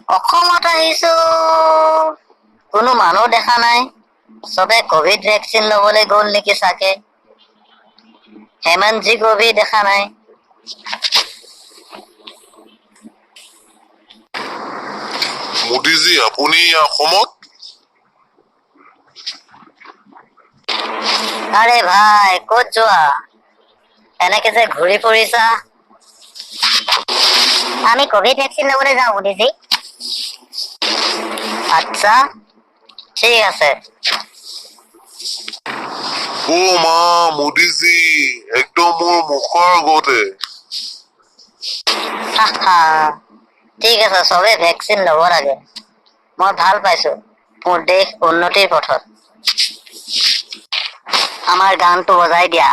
অসমত আহিছো, কোনো মানুহ দেখা নাই। চবে কোভিড ভেকচিন লবলৈ গ'ল নেকি চাগে। হেমন্তজীক কবি দেখা নাই। মোদীজী, আপুনি অসমত? আৰে ভাই, ক'ত যোৱা? এনেকে যে ঘূৰি ফুৰিছা। আমি কোভিড ভেকচিন লবলৈ যাওঁ মোদীজী। আচ্ছা, ঠিক আছে। অ মা, মোদীজী একদম মোৰ মুখৰ আগতে। ঠিক আছে, চবে ভেকচিন ল'ব লাগে। মই ভাল পাইছো মোৰ দেশ উন্নতিৰ পথত। আমাৰ গানটো বজাই দিয়া।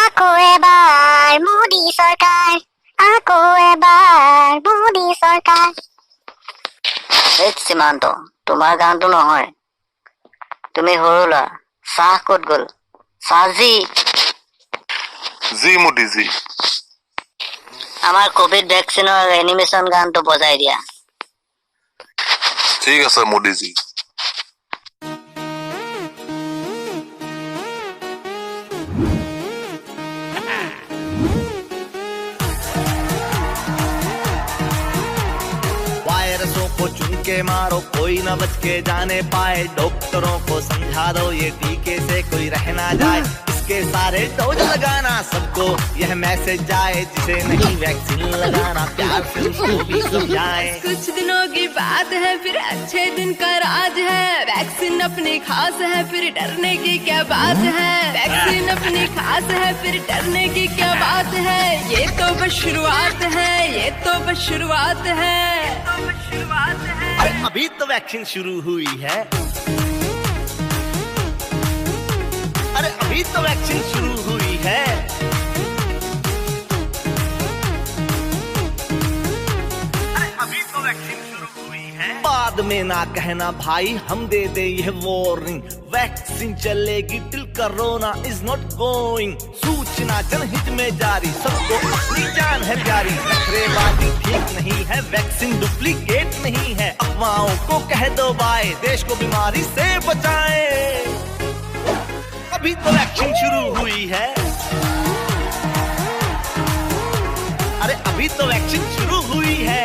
আকৌ এবাৰ মোদী চৰকাৰ, আকৌ এবাৰ মোদী চৰকাৰ। এই সীমান্ত, তোমাৰ গানটো নহয়। তুমি সৰু ল'ৰা, চাহ ক'ত গ'ল? চাহজি। জি মোদীজী। আমাৰ কোভিড ভেকচিনৰ এনিমেশ্যন গানটো বজাই দিয়া। ঠিক আছে মোদীজী। वायरसों को चुन के मारो, कोई न बच के जाने पाए। डॉक्टरों को समझा दो ये टीके से कोई रह ना जाए। इसके सारे डोज लगाना, सबको यह मैसेज जाए। जिसे नहीं वैक्सीन लगाना, प्यार से उसको भी समझाए। कुछ दिनों की बात है, फिर अच्छे दिन का राज है। वैक्सीन अपनी खास है, फिर डरने की क्या बात है। वैक्सीन अपनी खास है, फिर डरने की क्या बात है। ये तो बस शुरुआत है, ये तो बस शुरुआत है। अरे अभी तो वैक्सीन शुरू हुई है। अरे अभी तो वैक्सीन शुरू हुई है। अरे अभी तो वैक्सीन शुरू हुई है। बाद में ना कहना भाई, हम दे दे यह वार्निंग। वैक्सीन चलेगी till corona is not going. सूचना जनहित में जारी, सबको अपनी जान है प्यारी। नखरेबाजी ठीक नहीं है, वैक्सीन डुप्लीकेट नहीं है। अफवाहों को कह दो बाय, देश को बीमारी से बचाए। अभी तो वैक्सीन शुरू हुई है। अरे अभी तो वैक्सीन शुरू हुई है।